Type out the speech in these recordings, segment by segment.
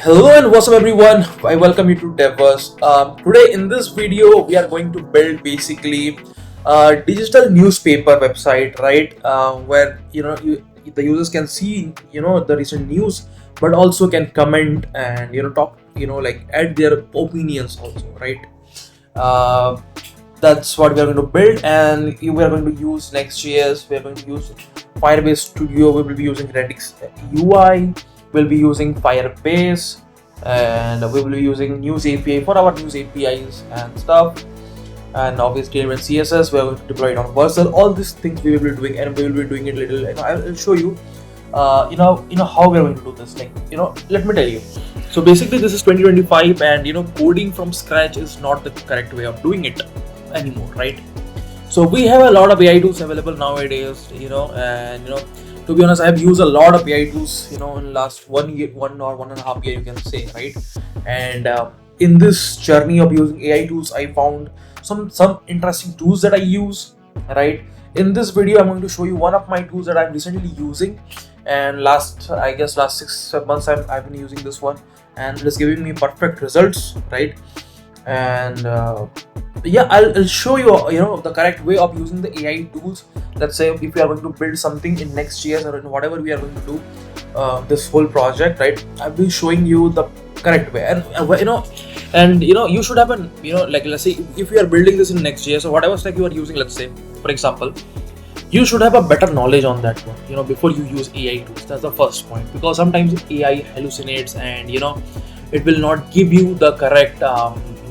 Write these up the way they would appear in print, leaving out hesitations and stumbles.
Hello and what's up everyone, I welcome you to devverse. Today in this video we are going to build basically a digital newspaper website, right, where the users can see the recent news, but also can comment and talk, like add their opinions also, right. uh, that's what we are going to build, and we are going to use nextjs, we are going to use Firebase Studio, we will be using Redux UI, we'll be using Firebase, and we will be using news API for our news APIs and stuff, and obviously even CSS we are going to deploy it on Vercel. All these things we will be doing, and we will be doing it little, I'll show you how we are going to do this. Like, let me tell you. So basically this is 2025, and coding from scratch is not the correct way of doing it anymore, right? So we have a lot of AI tools available nowadays, and to be honest, I have used a lot of AI tools, in last 1 year, 1.5 year, you can say, right? And in this journey of using AI tools, I found some interesting tools that I use, right? In this video, I'm going to show you one of my tools that I'm recently using, and last 6 months I've been using this one, and it is giving me perfect results, right? And yeah, I'll show you the correct way of using the AI tools. Let's say if we are going to build something in nextjs or in whatever we are going to do, this whole project, right, I'll be showing you the correct way. And you should have an like, let's say if you are building this in nextjs or whatever stack you are using, let's say for example, you should have a better knowledge on that one, before you use AI tools. That's the first point, because sometimes AI hallucinates, and it will not give you the correct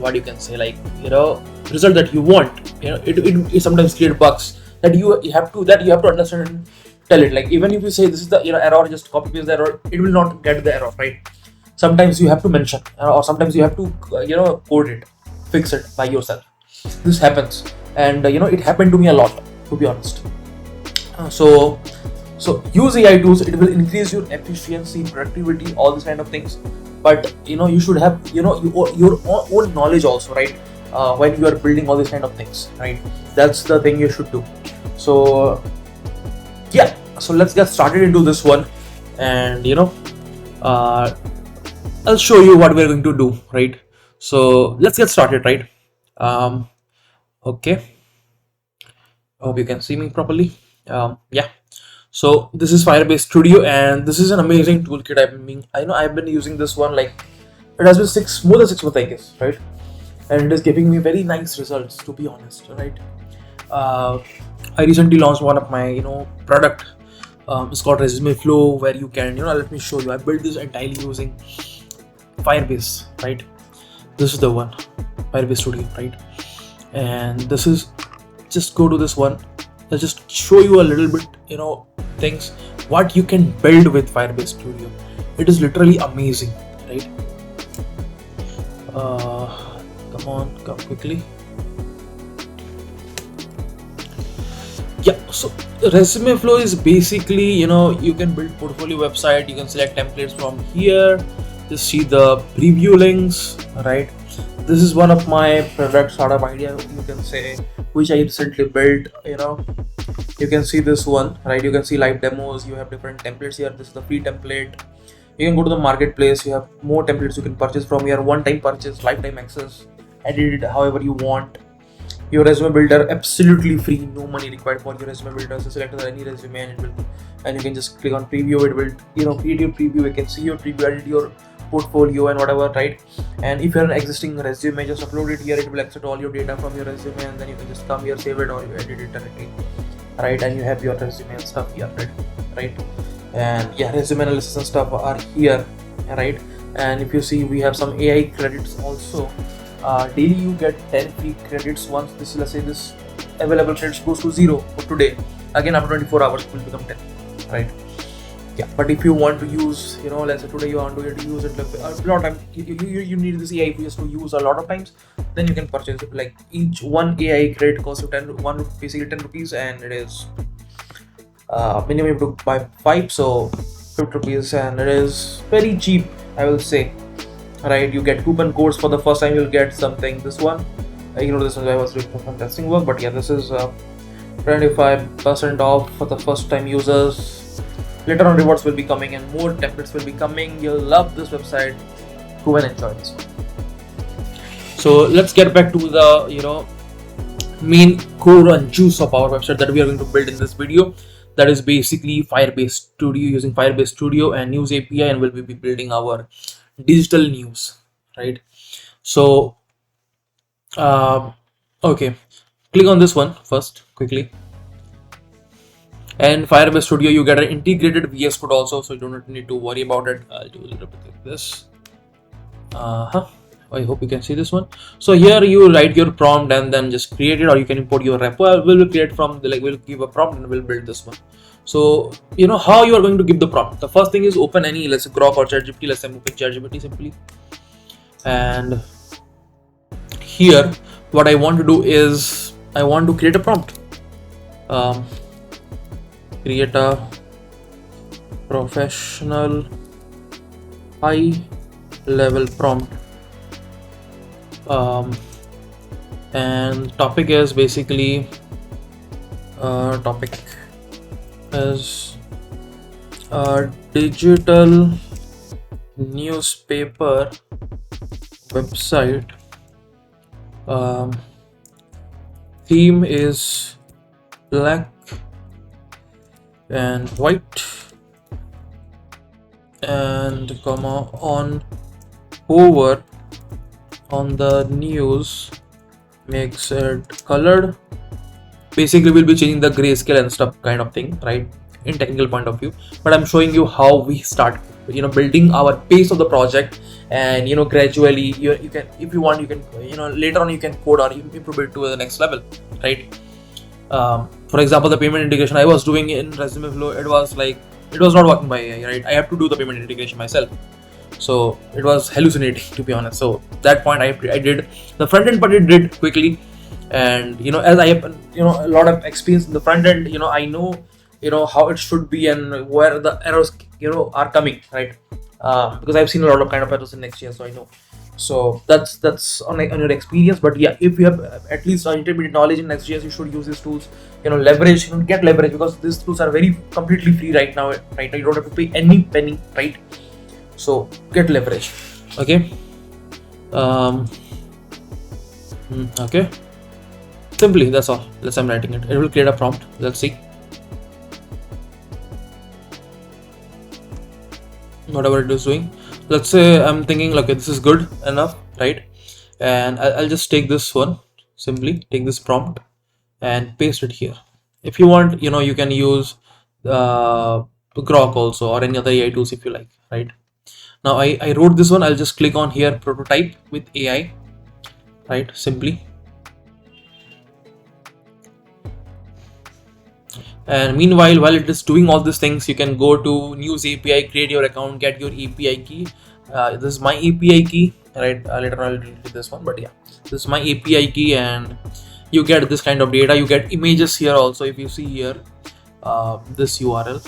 what you can say, like result that you want. It sometimes create bugs that you have to understand and tell it. Like, even if you say this is the error, just copy paste the error, it will not get the error, right? Sometimes you have to mention, or sometimes you have to code it, fix it by yourself. This happens, and it happened to me a lot, to be honest. So use AI tools. It will increase your efficiency, productivity, all these kind of things. But you should have your own knowledge also, right? When you are building all these kind of things, right? That's the thing you should do. So yeah, so let's get started into this one, and I'll show you what we're going to do, right? So let's get started, right? Okay, hope you can see me properly. Yeah, so this is Firebase Studio, and this is an amazing toolkit. I've been using this one, like, it has been more than 6 months, I guess, right? And it is giving me very nice results, to be honest, right? I recently launched one of my product. It's called Resume Flow, where you can let me show you. I built this entirely using Firebase, right? This is the one, Firebase Studio, right? And this is, just go to this one. I'll just show you a little bit things what you can build with Firebase Studio. It is literally amazing, right? Come quickly. Yeah, so Resume Flow is basically you can build portfolio website. You can select templates from here. Just see the preview links, right? This is one of my product startup idea, you can say, which I recently built. You can see this one, right? You can see live demos. You have different templates here. This is the free template. You can go to the marketplace. You have more templates you can purchase from here. One-time purchase, lifetime access, edit it however you want. Your resume builder, absolutely free, no money required for your resume builder. So select any resume, and you can just click on preview. It will create your preview. You can see your preview, edit your portfolio and whatever, right? And if you're an existing resume, just upload it here. It will accept all your data from your resume, and then you can just come here, save it, or you edit it directly, right? And you have your resume and stuff here, right? And yeah, resume analysis and stuff are here, right? And if you see, we have some AI credits also. Daily you get 10 free credits. Once this, let's say this available credits goes to 0 for today, again after 24 hours it will become 10, right? Yeah, but if you want to use, let's say today you want to use it a lot of time, you need this AI just to use a lot of times, then you can purchase it. Like, each one AI credit costs you basically 10 rupees, and it is minimum to buy 5, so 50 rupees, and it is very cheap, I will say, right? You get coupon codes for the first time. You'll get something. This one, this one I was doing some testing work, but yeah, this is 25% off for the first time users. Later on rewards will be coming and more templates will be coming. You'll love this website. go and enjoy this one. So let's get back to the main core and juice of our website that we are going to build in this video. That is basically Firebase Studio, using Firebase Studio and News API, and we'll be building our digital news, right? So okay, click on this one first quickly. And Firebase Studio, you get an integrated VS Code also, so you don't need to worry about it. I'll do a little bit like this. I hope you can see this one. So here you write your prompt and then just create it, or you can import your repo. We'll create from we'll give a prompt and we'll build this one. So how you are going to give the prompt. The first thing is open any, let's say Grok or ChatGPT. Let's say I'm opening ChatGPT simply. And here, what I want to do is I want to create a prompt. Create a professional high level prompt. And topic is basically topic is digital newspaper website. Theme is black and white, and comma on over on the news makes it colored. Basically we'll be changing the grayscale and stuff kind of thing, right, in technical point of view, but I'm showing you how we start building our pace of the project. And gradually you can, if you want, you can later on you can code or improve it to the next level, right? For example, the payment integration I was doing in Resume Flow, it was not working by AI, right? I have to do the payment integration myself, so it was hallucinating, to be honest. So that point I did the front end, but it did quickly. And as I have a lot of experience in the front end, I know how it should be and where the errors are coming, right? Because I've seen a lot of kind of errors in nextjs, so I know. So that's on your experience. But yeah, if you have at least intermediate knowledge in nextjs, you should use these tools, leverage, get leverage, because these tools are very completely free right now. You don't have to pay any penny, right? So get leverage. Okay. Okay, simply that's all. I'm writing it. It will create a prompt. Let's see whatever it is doing. Let's say I'm thinking, okay, this is good enough, right? And I'll just take this one, simply take this prompt and paste it here. If you want, you can use Grok also, or any other AI tools if you like, right? Now I wrote this one. I'll just click on here, prototype with AI, right? Simply. And meanwhile, while it is doing all these things, you can go to News API, create your account, get your API key. This is my API key, right? Later on I'll delete this one, but yeah, this is my API key, and you get this kind of data. You get images here also. If you see here, this URL,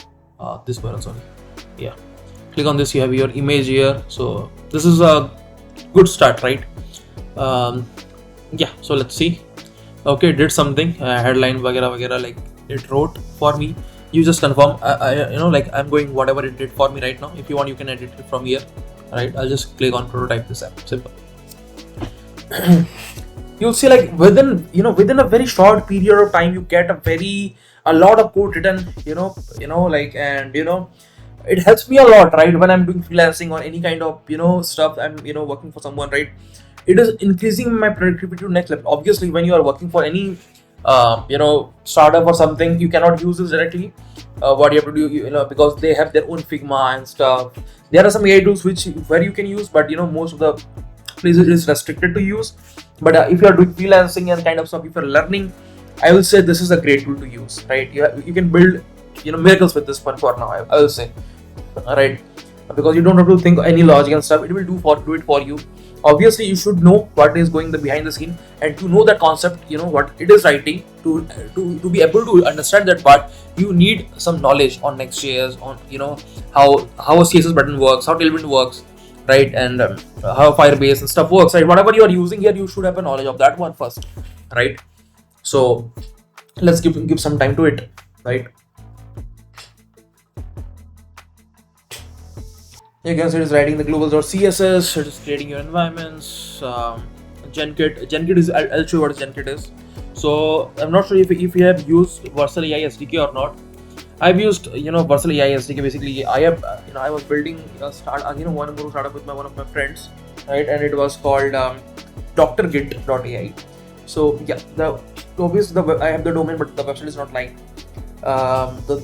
this URL, sorry, yeah, click on this, you have your image here. So this is a good start, right? Yeah, so let's see. Okay, did something, headline vagera, like it wrote for me. You just confirm. I'm going whatever it did for me right now. If you want, you can edit it from here, right? I'll just click on prototype this app. Simple. You'll see, like, within a very short period of time, you get a lot of code written, and it helps me a lot, right? When I'm doing freelancing or any kind of stuff, I'm working for someone, right? It is increasing my productivity to next level. Obviously, when you are working for any startup or something, you cannot use this directly. What you have to do, because they have their own Figma and stuff. There are some AI tools where you can use, but most of the places is restricted to use. But if you are doing freelancing and kind of stuff, if you're learning, I will say this is a great tool to use, right? You can build miracles with this one for now, I will say, right? Because you don't have to think any logic and stuff. It will do it for you. Obviously, you should know what is going behind the scene, and to know that concept, what it is writing, to be able to understand that part, you need some knowledge on Next.js, on how a CSS button works, how Tailwind works, right? And how Firebase and stuff works, right? Whatever you are using here, you should have a knowledge of that one first, right? So let's give some time to it, right? You can see it is writing the globals.css, it is creating your environments. Genkit is, I'll show you what Genkit is. So I'm not sure if you have used Vercel AI SDK or not. I've used Vercel AI SDK. Basically, I have I was building a one more startup with one of my friends, right? And it was called drgit.ai. So yeah, I have the domain, but the website is not like the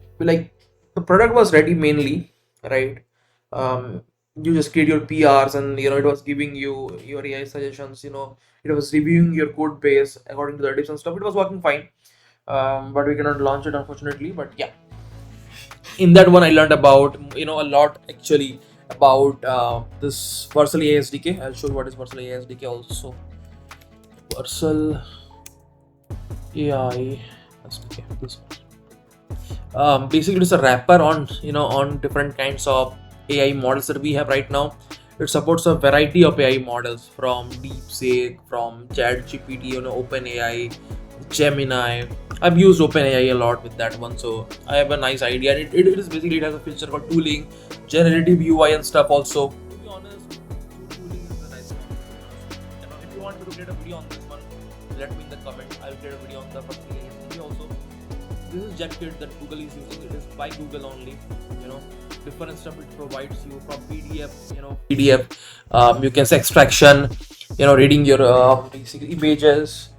the product was ready mainly, right? You just create your PRs, and it was giving you your AI suggestions. It was reviewing your code base according to the tips and stuff. It was working fine, but we cannot launch it unfortunately. But yeah, in that one I learned about a lot actually about this Vercel AI SDK. I'll show you what is Vercel AI SDK also. Vercel AI SDK. This one. Basically, it's a wrapper on on different kinds of AI models that we have right now. It supports a variety of AI models from DeepSeek, from ChatGPT, OpenAI, Gemini. I've used OpenAI a lot with that one, so I have a nice idea. And it is basically, it has a feature called tooling, generative UI and stuff also. To be honest, tooling is a nice one. If you want me to create a video on this one, let me in the comment. I'll create a video on the AI also. This is Genkit that Google is using. It is by Google only. Different stuff it provides you from PDF. You can say extraction. Reading your basically images,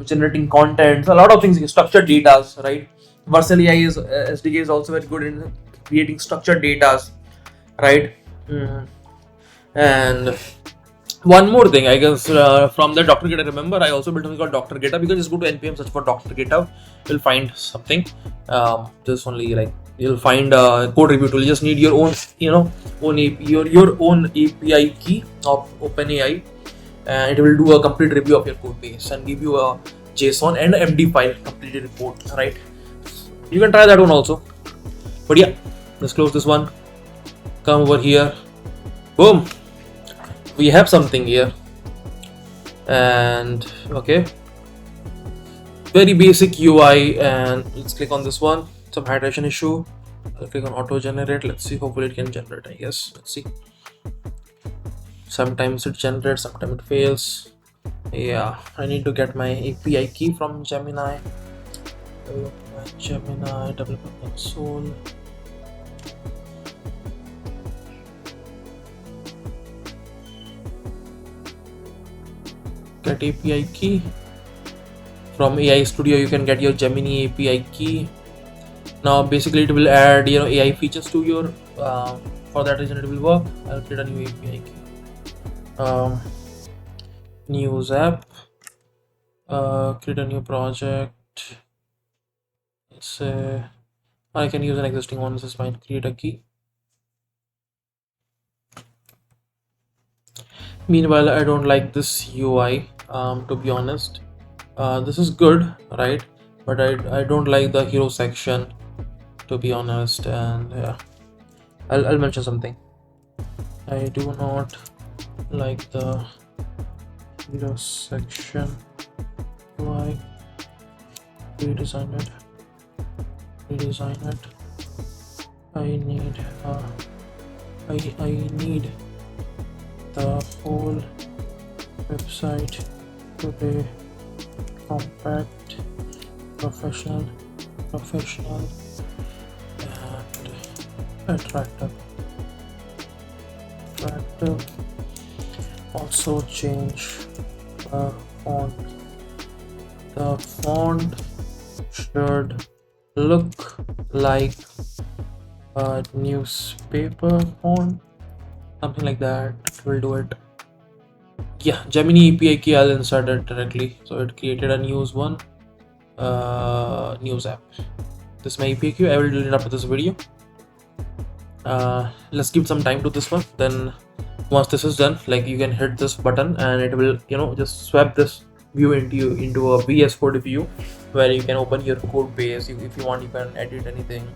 generating content, a lot of things, structured data, right? Vercel AI SDK is also very good in creating structured data, right? And one more thing, I guess, from the Dr. GitHub, remember I also built something called Dr. GitHub. You can just go to npm, search for Dr. GitHub, you'll find something. Just only you'll find a code review tool. You just need your own, your own API key of OpenAI, and it will do a complete review of your code base and give you a JSON and an MD file completed report, right? You can try that one also. But yeah, let's close this one. Come over here. Boom. We have something here, and okay, very basic UI, and let's click on this one. Some hydration issue. I'll click on auto generate. Let's see, hopefully it can generate, I guess. Let's see. Sometimes it generates, sometimes it fails. Yeah, I need to get my API key from Gemini. Gemini developer console. Get API key from AI Studio. You can get your Gemini API key. Now basically it will add AI features to your for that reason it will work. I'll create a new API key. News app, create a new project. Let's say I can use an existing one. This is fine. Create a key. Meanwhile, I don't like this UI, to be honest. This is good, right? But I don't like the hero section, to be honest. And yeah, I'll mention something. I do not like the hero section UI. Redesign it. I need the whole website to be compact, professional, and attractive. Also change the font. The font should look like a newspaper font, something like that. Will do it. Yeah, Gemini API key, I'll insert it directly. So it created a news app. This is my API key. I will do it after this video. Let's give some time to this one. Then once this is done, you can hit this button and it will just swap this view into a VS Code view, where you can open your code base. If you want, you can edit anything,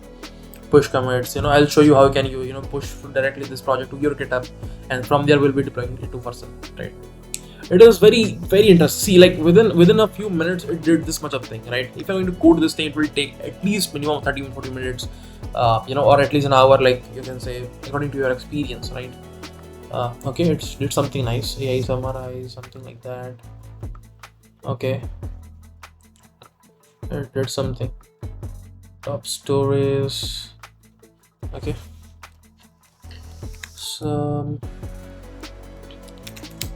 push commits. I'll show you how can you push directly this project to your GitHub, and from there we'll be deploying it to Vercel, right? It is very interesting. See, like within a few minutes it did this much of thing, right? If I'm going to code this thing, it will take at least minimum 30-40 minutes, or at least an hour, like you can say, according to your experience, right? Okay, it did something nice. AI summarize, something like that. Okay, it did something. Top stories. Okay, some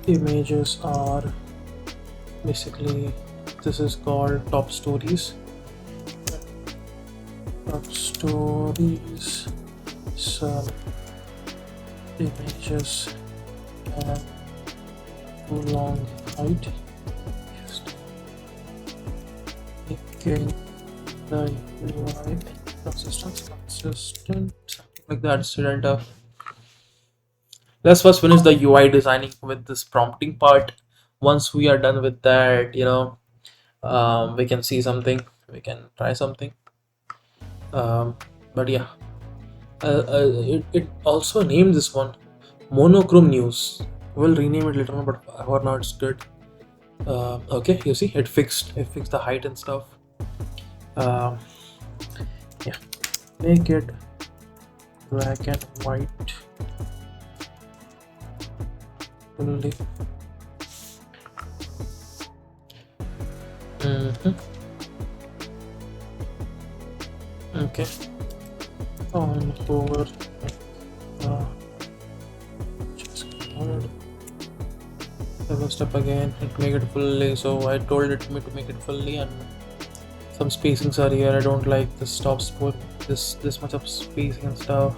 images are basically, this is called top stories. Top stories, some images and too long height, making the UI consistent, something like that. Student, let's first finish the UI designing with this prompting part. Once we are done with that, we can see something, we can try something. But yeah, it also named this one monochrome news. We'll rename it later on, but for now it's good. Okay, you see, it fixed the height and stuff. Yeah, make it black and white only. Okay, on over just double step again and make it fully. So I told it me to make it fully, and some spacings are here. I don't like the stop sport, this much of spacing and stuff.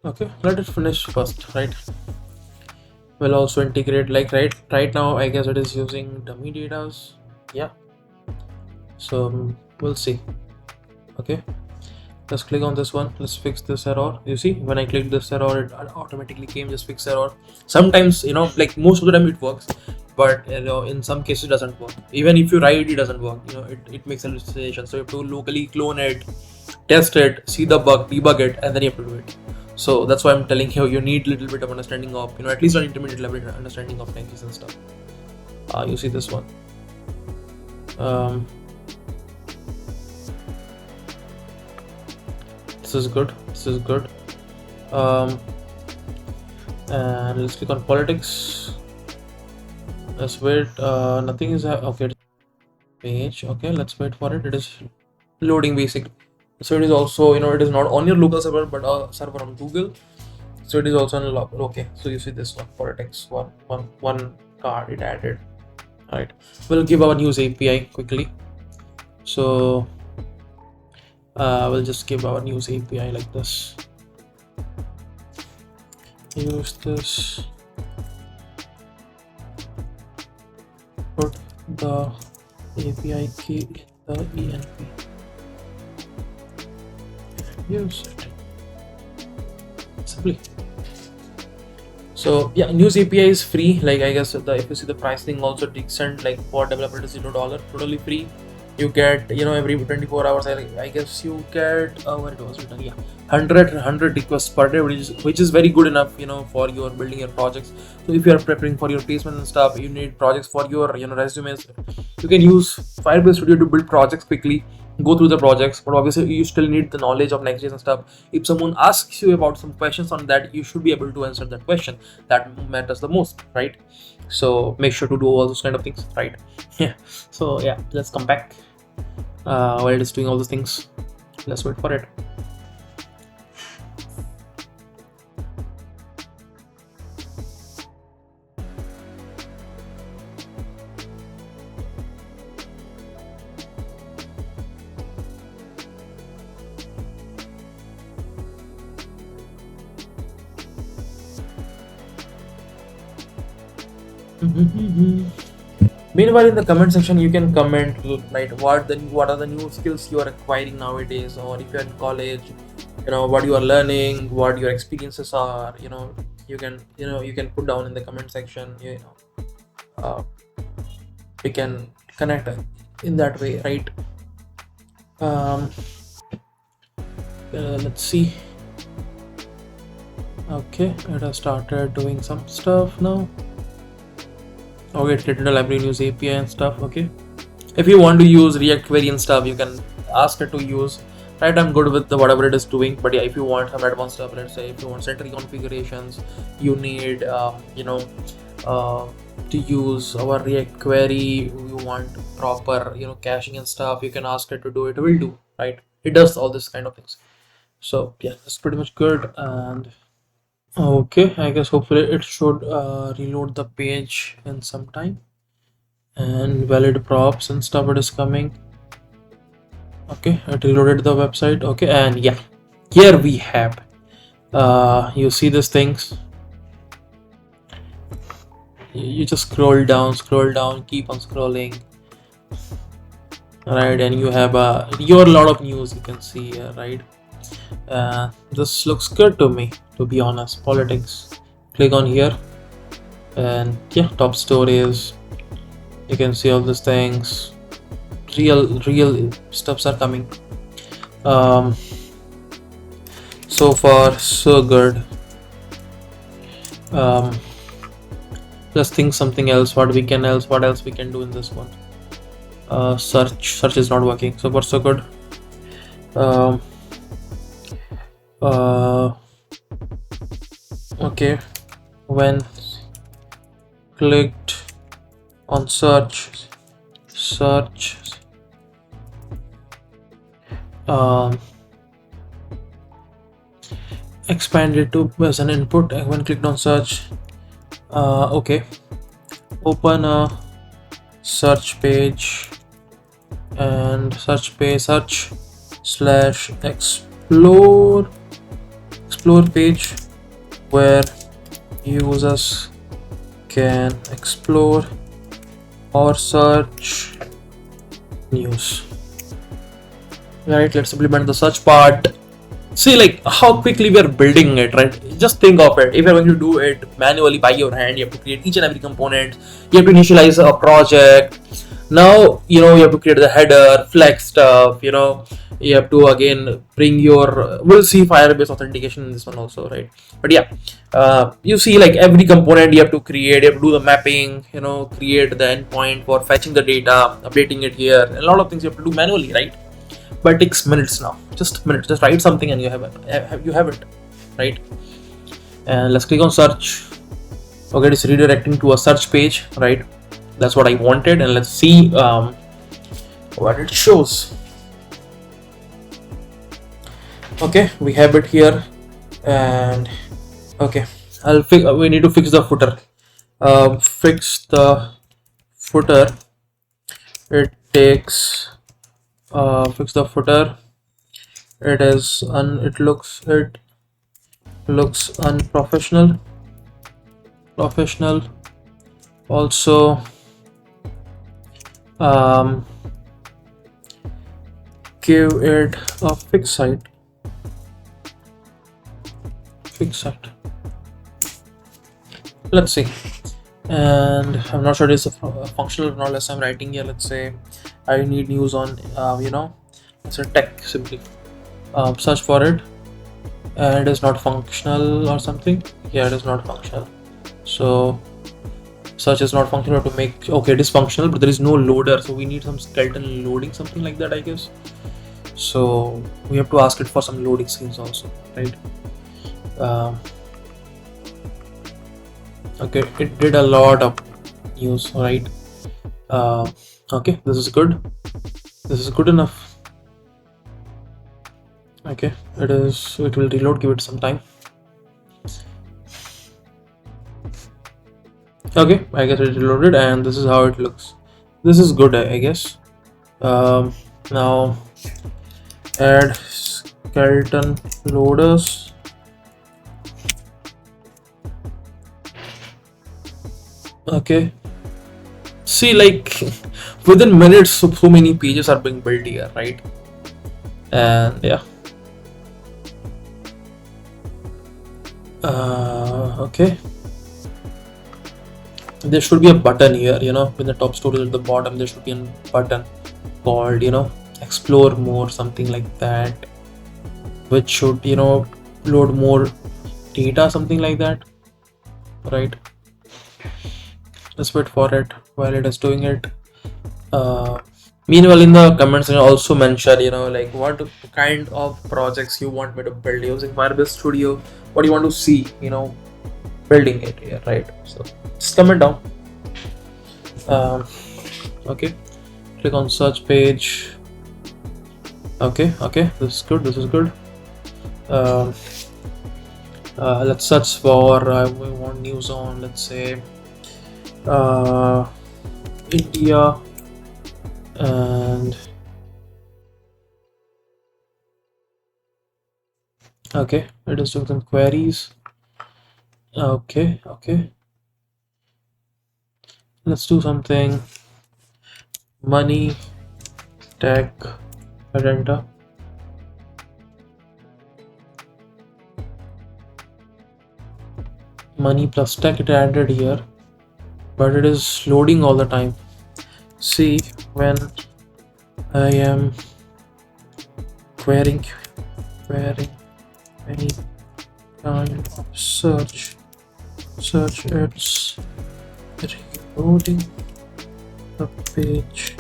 Okay, let it finish first, right? We'll also integrate, like right now I guess it is using dummy datas. Yeah, so we'll see. Okay, let's click on this one. Let's fix this error. You see, when I click this error, it automatically came just fix error. Sometimes, like most of the time it works, but in some cases it doesn't work. Even if you write, it doesn't work. It makes hallucination. So you have to locally clone it, test it, see the bug, debug it, and then you have to do it. So that's why I'm telling you need a little bit of understanding of, at least an intermediate level understanding of languages and stuff. You see this one. This is good. And let's click on politics. Let's wait. Nothing is okay. Page. Okay, let's wait for it. It is loading basic. So it is also, it is not on your local server, but a server on Google. So it is also on local. Okay, so you see this one, politics, one card it added. All right, we'll give our news API quickly. So we'll just give our news API like this. Use this. Put the API key in the env. Use it simply. So yeah, news API is free. Like I guess if you see the pricing also decent, like for developer it is $0, totally free. You get every 24 hours I guess you get where it was written, yeah, 100 requests per day, which is very good enough for your building your projects. So if you are preparing for your placement and stuff, you need projects for your resumes, you can use Firebase Studio to build projects quickly, go through the projects. But obviously you still need the knowledge of nextjs and stuff. If someone asks you about some questions on that, you should be able to answer that question. That matters the most, right? So make sure to do all those kind of things, right? Yeah, so yeah, let's come back. While it is doing all those things, let's wait for it. Meanwhile, in the comment section, you can comment like what are the new skills you are acquiring nowadays, or if you're in college, what you are learning, what your experiences are. You can put down in the comment section. We can connect in that way, right? Let's see. Okay, it has started doing some stuff now. Okay, it created a library news API and stuff. Okay, if you want to use React query and stuff, you can ask it to use. Right, I'm good with the whatever it is doing, but yeah, if you want some advanced stuff, let's say if you want set reconfigurations, you need uh, to use our React query, you want proper caching and stuff, you can ask it to do it. It will do, right? It does all this kind of things. So yeah, that's pretty much good. And okay, I guess hopefully it should reload the page in some time, and valid props and stuff it is coming. Okay, it reloaded the website. Okay, and yeah, here we have you see these things. You just scroll down, keep on scrolling, right? And you have your lot of news you can see here, right? This looks good to me, to be honest. Politics, click on here, and yeah, top stories, you can see all these things. Real stuffs are coming. So far so good. Let's think something else. What else we can do in this one? Search is not working. So far so good. Okay, when clicked on search expanded to as an input when clicked on search. Okay, open a search page and search slash explore page where users can explore or search news. Right, let's implement the search part. See, like how quickly we are building it, right? Just think of it. If you're going to do it manually by your hand, you have to create each and every component. You have to initialize a project. Now you have to create the header, flex stuff. You have to again bring your. We'll see Firebase authentication in this one also, right? But yeah, you see, like every component you have to create. You have to do the mapping. Create the endpoint for fetching the data, updating it here. A lot of things you have to do manually, right? But it takes minutes now. Just minutes. Just write something and you have it, right? And let's click on search. Okay, it's redirecting to a search page, right? That's what I wanted, and let's see what it shows. Okay, we have it here, and okay, we need to fix the footer. Fix the footer. It takes. Fix the footer. It looks unprofessional. Also, give it a fixed site. Let's see. And I'm not sure it's a functional or not. Unless I'm writing here, let's say I need news on it's a tech simply. Search for it, and it is not functional or something. Yeah, it is not functional. So search is not functional. To make it is functional, but there is no loader, so we need some skeleton loading, something like that, I guess. So we have to ask it for some loading screens also, right? Okay, it did a lot of news, right? Okay, this is good. This is good enough. Okay, it will reload. Give it some time. Okay, I guess it reloaded, and this is how it looks. This is good, I guess. Now add skeleton loaders. Okay, see, like within minutes so many pages are being built here, right? And yeah, okay, there should be a button here, in the top story at the bottom there should be a button called explore more, something like that, which should load more data, something like that, right? Let's wait for it while it is doing it. Meanwhile, in the comments, also mention, like what kind of projects you want me to build using Firebase Studio, what you want to see, building it here, right? So just comment down. Okay, click on search page. Okay, this is good. Let's search for we want news on, let's say, India, and okay, it is doing some queries. Okay, let's do something. Money, tech, agenda. Money plus tech, it added here, but it is loading all the time. See, when I am querying any kind of search, it's reloading the page,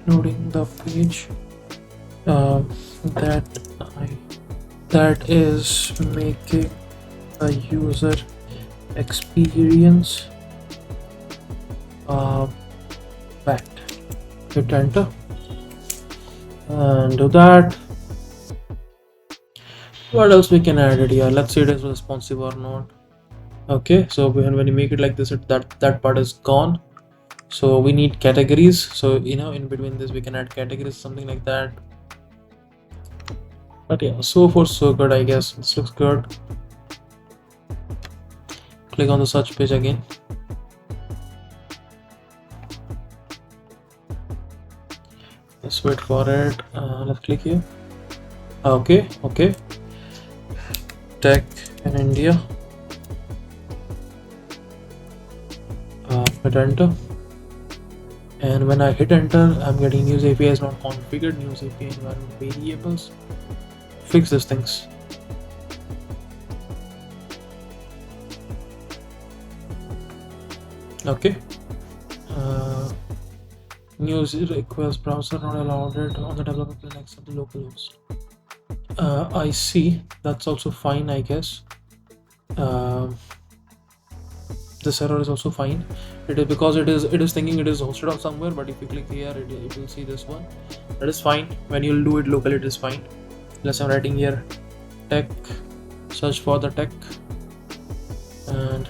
loading the page that is making a user experience bad. Hit enter and do that. What else we can add it here? Let's see it is responsive or not. Okay, so when you make it like this, that part is gone. So we need categories. So in between this we can add categories, something like that. But yeah, so far so good, I guess. This looks good. Click on the search page again. Let's wait for it. Let's click here. Okay. Tech in India. Hit enter. And when I hit enter, I'm getting news API is not configured. News API environment variables. Fix these things. Okay. News request browser not allowed it on the developer plan except the local host. I see. That's also fine, I guess. This error is also fine. It is because it is thinking it is hosted on somewhere, but if you click here, it will see this one. That is fine. When you'll do it locally, it is fine. Let's I'm writing here tech, search for the tech, and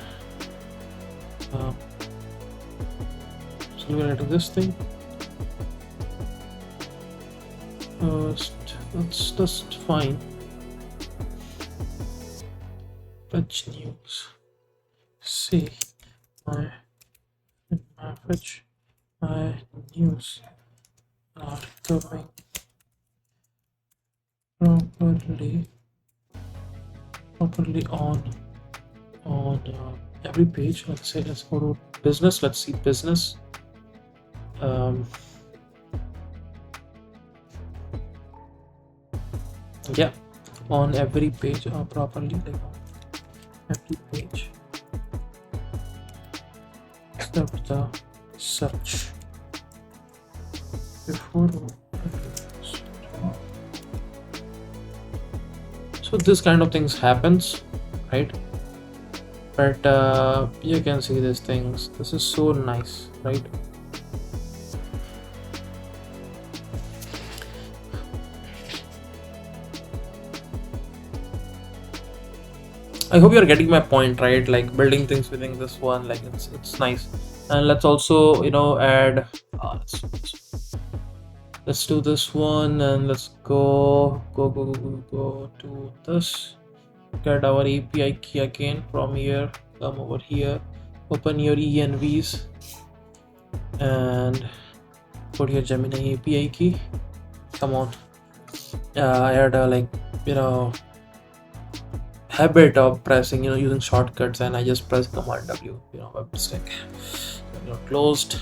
so we're writing this thing. That's just fine. Fetch news. See my fetch my news are coming properly on every page. Let's go to business. Let's see business. Yeah, on every page properly, like on every page except the search before. So this kind of things happens, right? But you can see these things. This is so nice, right? I hope you're getting my point, right? Like building things within this one, like it's nice. And let's also add let's do this one, and let's go to this. Get our API key again from here. Come over here, open your envs and put your Gemini API key. Come on. I had a habit of pressing using shortcuts, and I just press Command W by mistake. Closed.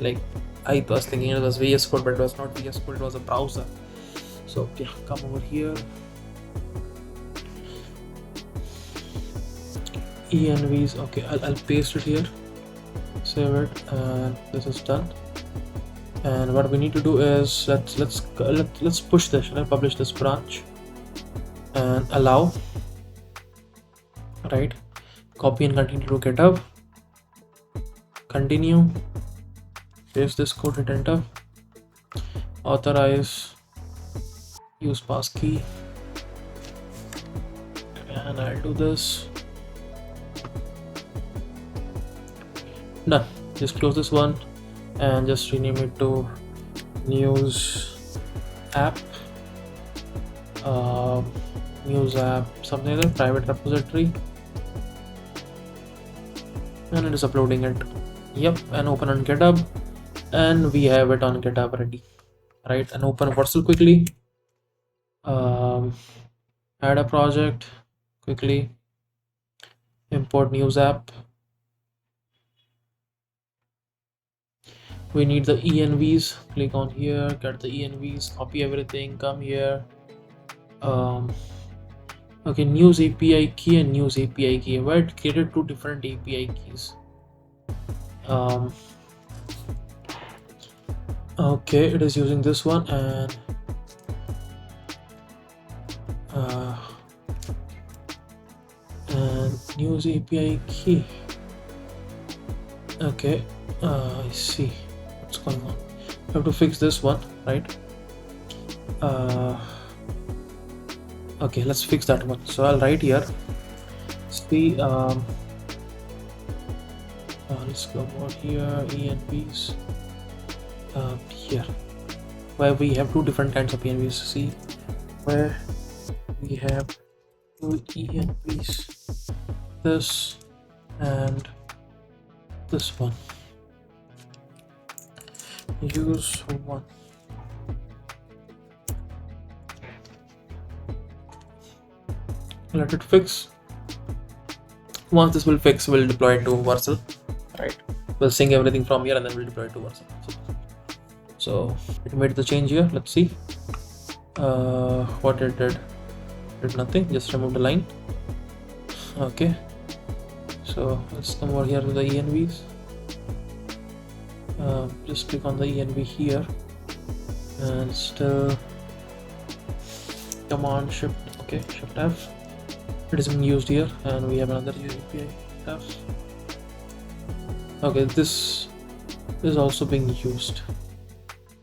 Like I was thinking it was VS Code, but it was not VS Code, it was a browser. So yeah, come over here, envs. Okay, I'll paste it here, save it, and this is done. And what we need to do is let's push this. Should I publish this branch and allow, right? Copy and continue to GitHub. Continue. Paste this code, hit enter. Authorize. Use passkey. And I'll do this. Done. Just close this one and just rename it to news app. News app, something like that, private repository. And it is uploading it. Yep, and open on GitHub, and we have it on GitHub ready, right? And open Vercel quickly. Add a project quickly. Import news app. We need the envs. Click on here, get the envs, copy everything, come here. Okay, news API key and news API key. Why it created two different API keys? Okay, it is using this one and news API key. Okay, I see what's going on. I have to fix this one, right? Okay, let's fix that one. So I'll write here. See, let's go over here. Envs. Here, where we have two different kinds of envs. See, where we have two envs. This and this one. Use one. Let it fix. Once this will fix, we'll deploy it to Vercel. Right, we'll sync everything from here and then we'll deploy it to Vercel. So it made the change here. Let's see what it did. Did nothing, just remove the line. Okay, so let's come over here to the envs. Just click on the env here and still command shift. Okay, shift F. It is being used here, and we have another API F. Okay, this is also being used.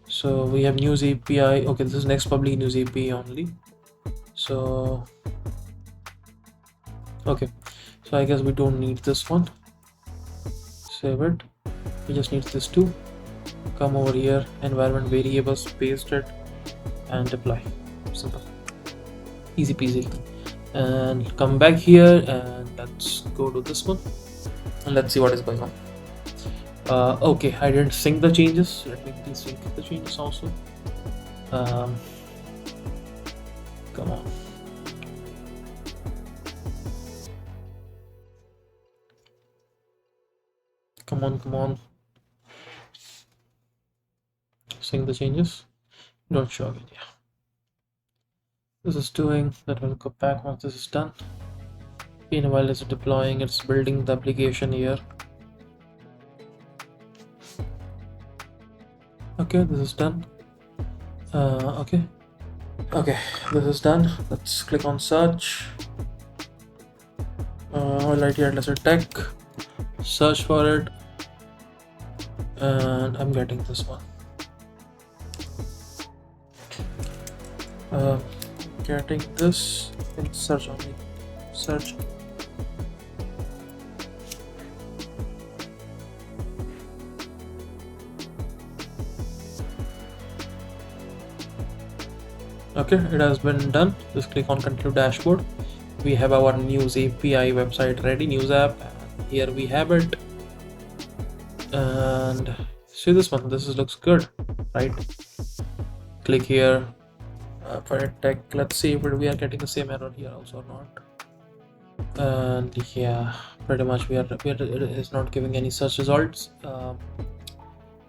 So we have news API. Okay, this is next public news API only. So okay, so I guess we don't need this one. Save it. We just need this too. Come over here, environment variables, paste it and deploy. Simple, easy peasy. And come back here and let's go to this one and let's see what is going on. Okay, I didn't sync the changes. Let me please sync the changes also. Come on. Come on. Sync the changes. Don't show it. Yeah. This is doing. That will go back once this is done. Meanwhile, it's deploying. It's building the application here. Okay, this is done. Okay, this is done. Let's click on search. Right here, let's say tech. Search for it, and I'm getting this one. Getting this in search only. Search. Okay, it has been done. Just click on continue dashboard. We have our news API website ready, news app. Here we have it, and see this one. This looks good, right? Click here for tech. Let's see if we are getting the same error here also or not. And yeah, pretty much we are it is not giving any search results.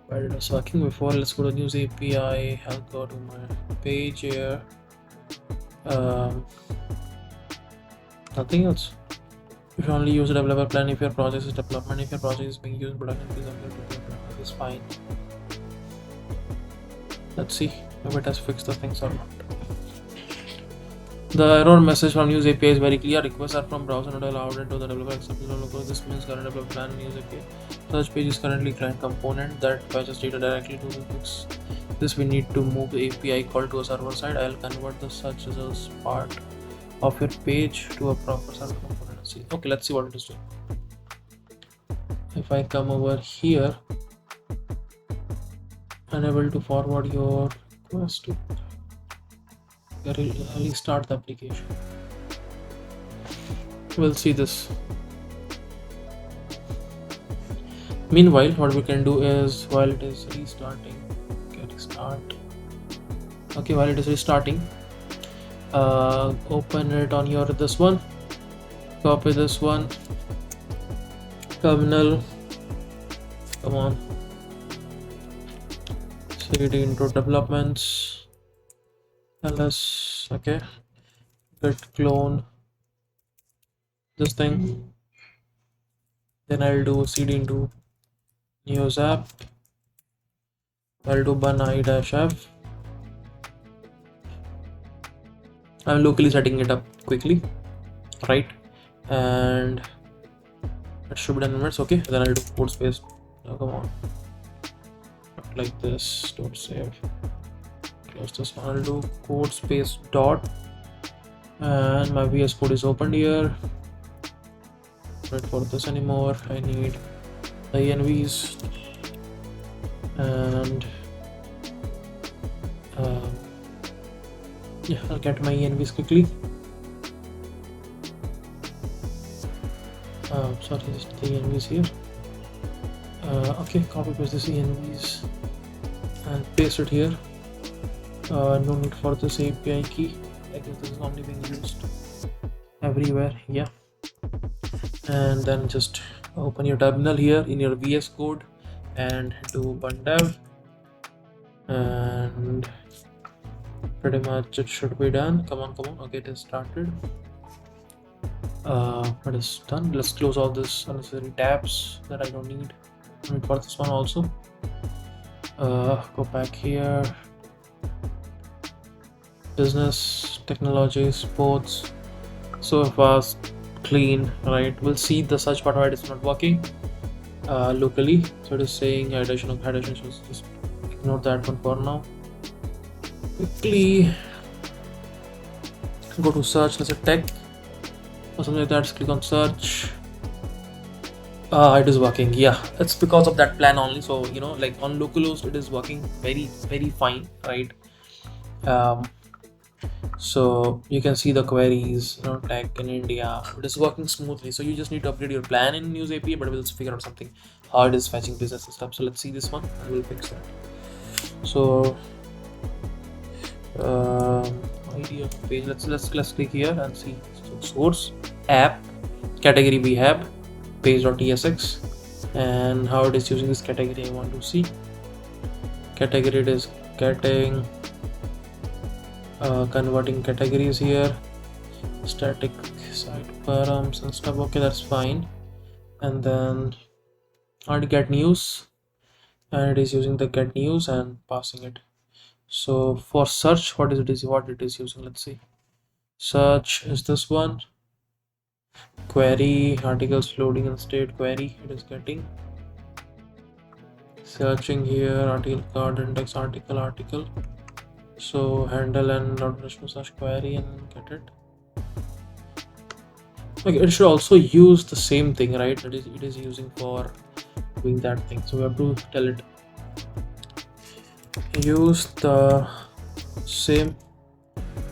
Where it was working before. Let's go to news API. I'll go to my page here Um, Nothing else. You should only use a developer plan if your project is development. If your project is being used in production, please update to development. It's fine. Let's see if it has fixed the things or not. The error message from use API is very clear. Requests are from browser not allowed to the developer except this means current developer plan and use API. Search page is currently client component that fetches data directly to the fix. This we need to move the API call to a server side. I'll convert the search results part of your page to a proper server component. Let's see. Okay, let's see what it is doing. If I come over here, unable to forward your request to restart the application. We'll see this. Meanwhile, what we can do is while it is restarting, while it is restarting, open it on your this one, copy this one, terminal, come on, cd into developments, ls, okay, git clone this thing, then I'll do cd into news app, I'll do bun i-f. I'm locally setting it up quickly, right? And it should be done in minutes. Okay, then I'll do code space. Now come on, like this. Don't save. Close this one. I'll do code space dot, and my VS Code is opened here. Not for this anymore. I need the envs and yeah, I'll get my envs quickly. Sorry, just the envs here. Okay, copy paste this envs and paste it here. No need for this API key. I guess this is only being used everywhere. Yeah, and then just open your terminal here in your VS Code and do bun dev, and pretty much it should be done. Come on. Okay, it is started. It is done. Let's close all this unnecessary tabs that I don't need. For this one also. Go back here. Business, technology, sports. So fast, clean, right? We'll see the search part where it is not working locally. So it is saying hydration, so just ignore that one for now. Quickly go to search, let's say tech or something like that. Just click on search. It is working. Yeah, it's because of that plan only. So you know, like on localhost it is working very fine, right? So you can see the queries, you know, tech in India, it is working smoothly. So you just need to upgrade your plan in News API, but we'll figure out something how it is fetching business and stuff. So let's see this one and we'll fix that. So ID of page, let's click here and see. So source, app, category we have page.tsx, and how it is using this category I want to see. Category it is getting converting categories here, static site params and stuff. Okay, that's fine. And then I'd get news, and it is using the get news and passing it. So for search, what it is using, let's see. Search is this one, query, articles loading and state query, it is getting, searching here, article card, index, article. So handle and ordination search query and get it. Okay, it should also use the same thing, right? It is using for doing that thing. So we have to tell it use the same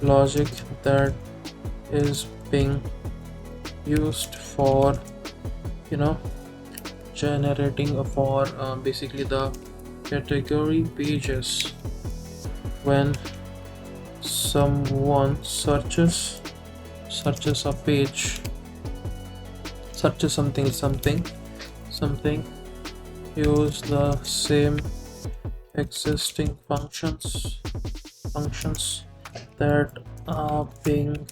logic that is being used for, you know, generating for basically the category pages. When someone searches a page, searches something, use the same existing functions that being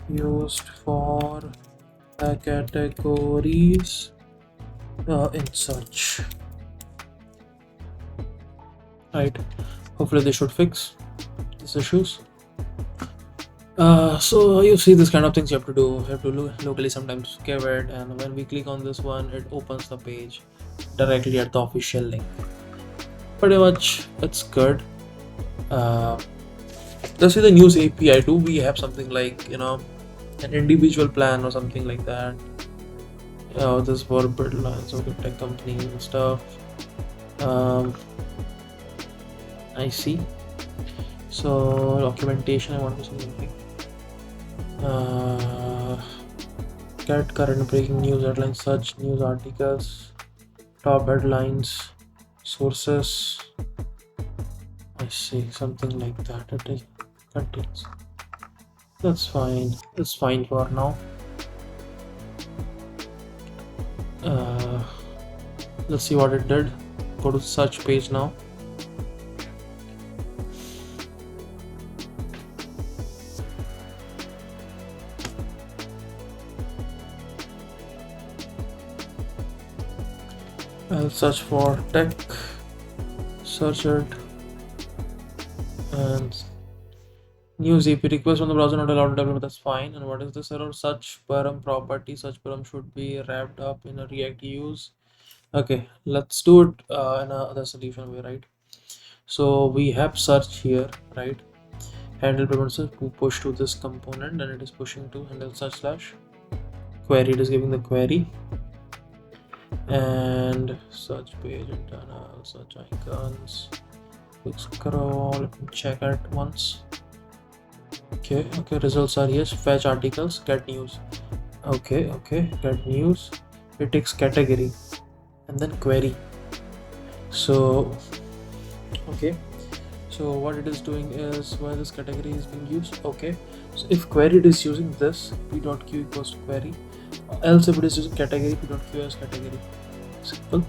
used for categories in search. Right, hopefully they should fix these issues. So you see this kind of things you have to do. You have to locally sometimes give it, and when we click on this one, it opens the page directly at the official link. Pretty much it's good. Let's see the news API. Do we have something like an individual plan or something like that? This for bid lines, okay, tech companies and stuff. I see. So documentation, I want to see something. Get current breaking news headlines, search news articles, top headlines, sources. I see, something like that. It contains. That's fine. That's fine for now. Let's see what it did. Go to search page now. I'll search for tech, search it, and news API request from the browser not allowed to develop. That's fine. And what is this error? Such param property, such param should be wrapped up in a React use. Okay, let's do it in another solution way, right? So we have search here, right? Handle preferences to push to this component, and it is pushing to handle search slash query. It is giving the query. And search page internal search icons, quick scroll, let me check it once. Okay, results are yes, fetch articles, get news. Okay, get news, it takes category and then query. So okay, so what it is doing is why this category is being used. Okay, so if query it is using this p.q equals to query, else if it is using category p.q as category. Simple.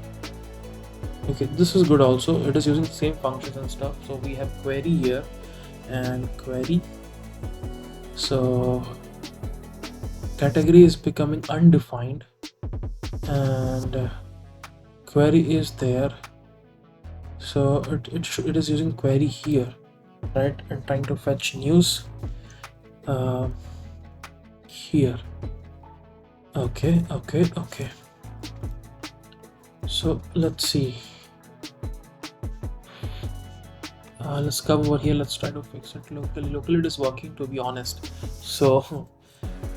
Okay, this is good also. It is using the same functions and stuff. So we have query here and query. So category is becoming undefined and query is there. So it is using query here, right, and trying to fetch news here. Okay. So let's see. Let's come over here. Let's try to fix it locally. Locally it is working, to be honest. So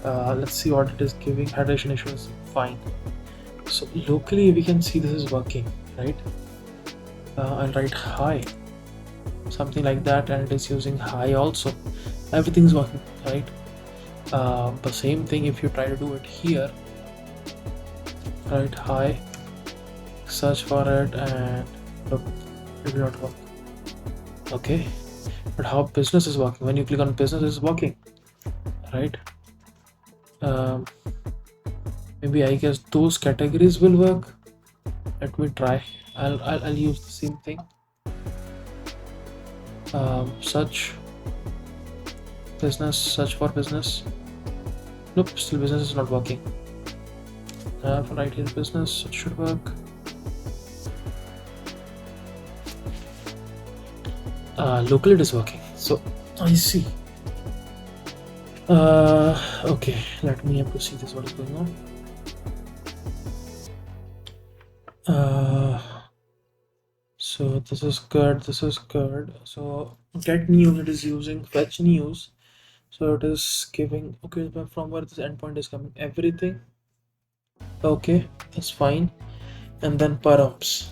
let's see what it is giving. Hydration issue is fine. So locally we can see this is working, right? I'll write hi, something like that, and it is using hi also. Everything's working, right? The same thing if you try to do it here, right? Hi, search for it, and look, it will not work. Okay, but how business is working? When you click on business, it's working, right? Maybe I guess those categories will work. Let me try. I'll use the same thing. Search business, search for business. Nope, still business is not working. Right here, business, it should work. Locally it is working, so I see. Okay, let me have to see this, what is going on. So this is good. So get news, it is using fetch news. So it is giving, okay, from where this endpoint is coming, everything. Okay, that's fine. And then params.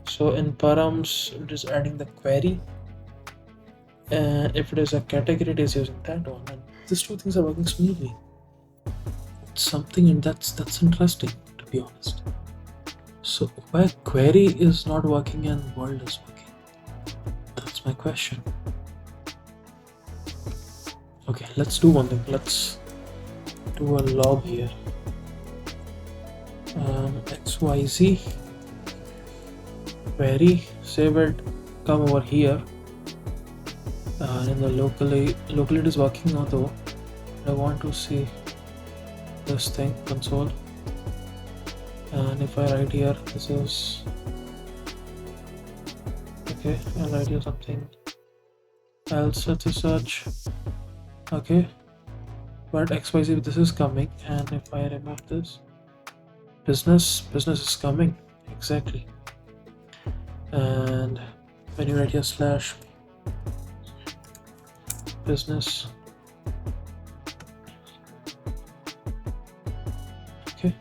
So in params, it is adding the query. And if it is a category, it is using that one. And these two things are working smoothly. It's something, and that's interesting, to be honest. So why query is not working and world is working? That's my question. Okay, let's do one thing. Let's do a log here. XYZ query, save it, come over here, and in the locally it is working now though. I want to see this thing console, and if I write here, this is okay. I'll write here something else. Let's search. Okay, but XYZ, this is coming, and if I remove this, business is coming exactly. And when you write here slash business, okay,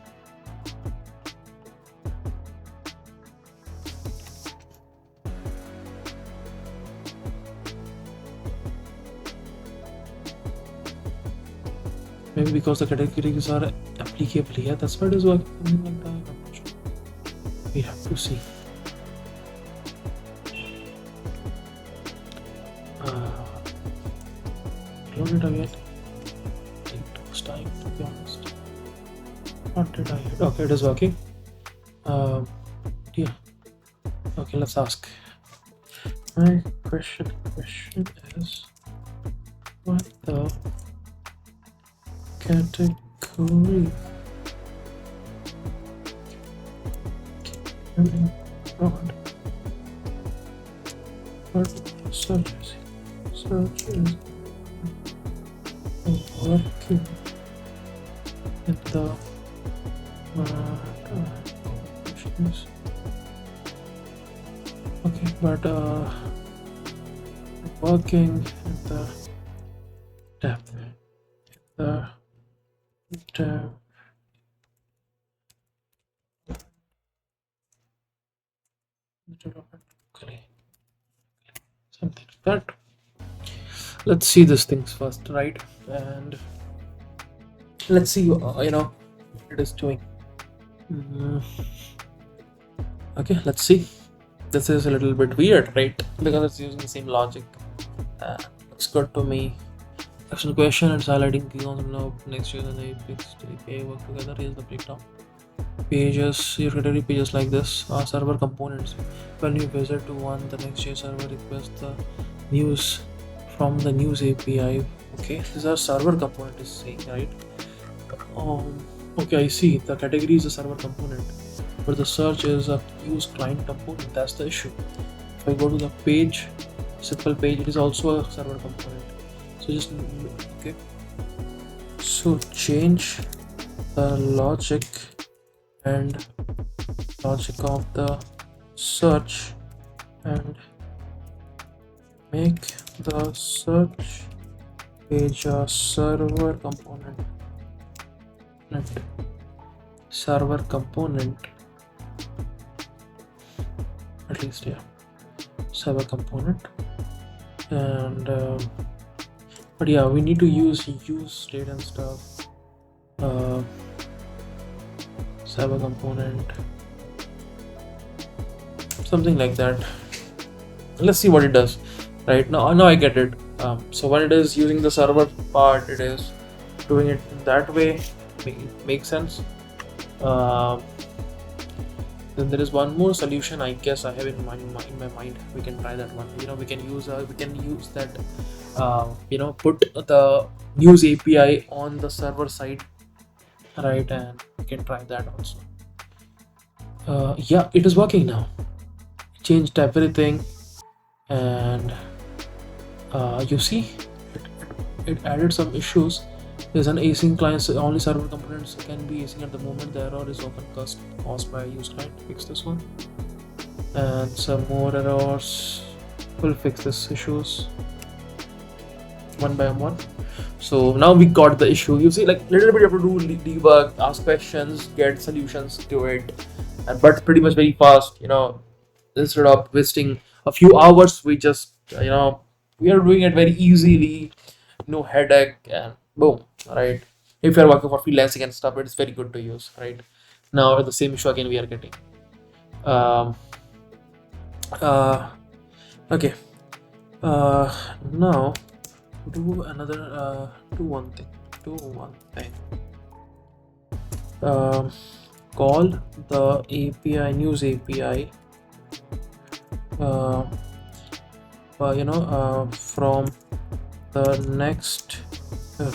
maybe because the categories are applicable here, that's why it is working, something like that. I'm not sure. We have to see. Load it again. It was time, to be honest. What did I hit? Okay, it is working. Yeah. Okay, let's ask. My question is, what the category? What search is working in the okay, but working in the depth, the dev development, okay, something like that. Let's see these things first, right? And let's see what it is doing. Okay, let's see. This is a little bit weird, right? Because it's using the same logic. Looks good to me. Action question and highlighting key on the nextjs and Apex API work together. Here's the breakdown. Pages, your category pages like this are server components. When you visit to one, the nextjs server requests the news from the news API. Okay, these are server component is saying, right? Okay, I see. The category is a server component, but the search is a use client component. That's the issue. If I go to the page, simple page, it is also a server component. So just okay. So change the logic and logic of the search and make the search page a server component. Server component, at least, yeah, server component. And but yeah, we need to use state and stuff. Server component, something like that. Let's see what it does. Right now I get it. So when it is using the server part, it is doing it in that way. Makes sense. Then there is one more solution I guess I have in my mind. We can try that one. We can use that. Put the news API on the server side, right? And we can try that also. Yeah, it is working now. Changed everything, and you see, it added some issues. There's an async client, only server components can be async at the moment. The error is often caused by use client. Fix this one, and some more errors. We'll fix these issues one by one. So now we got the issue. You see, like little bit you have to do debug, ask questions, get solutions to it, but pretty much very fast. Instead of wasting a few hours, we just we are doing it very easily, no headache, and boom, right? If you're working for freelancing and stuff, it's very good to use, right? Now the same issue again we are getting. Okay. Now do one thing. Call the API news API. from the next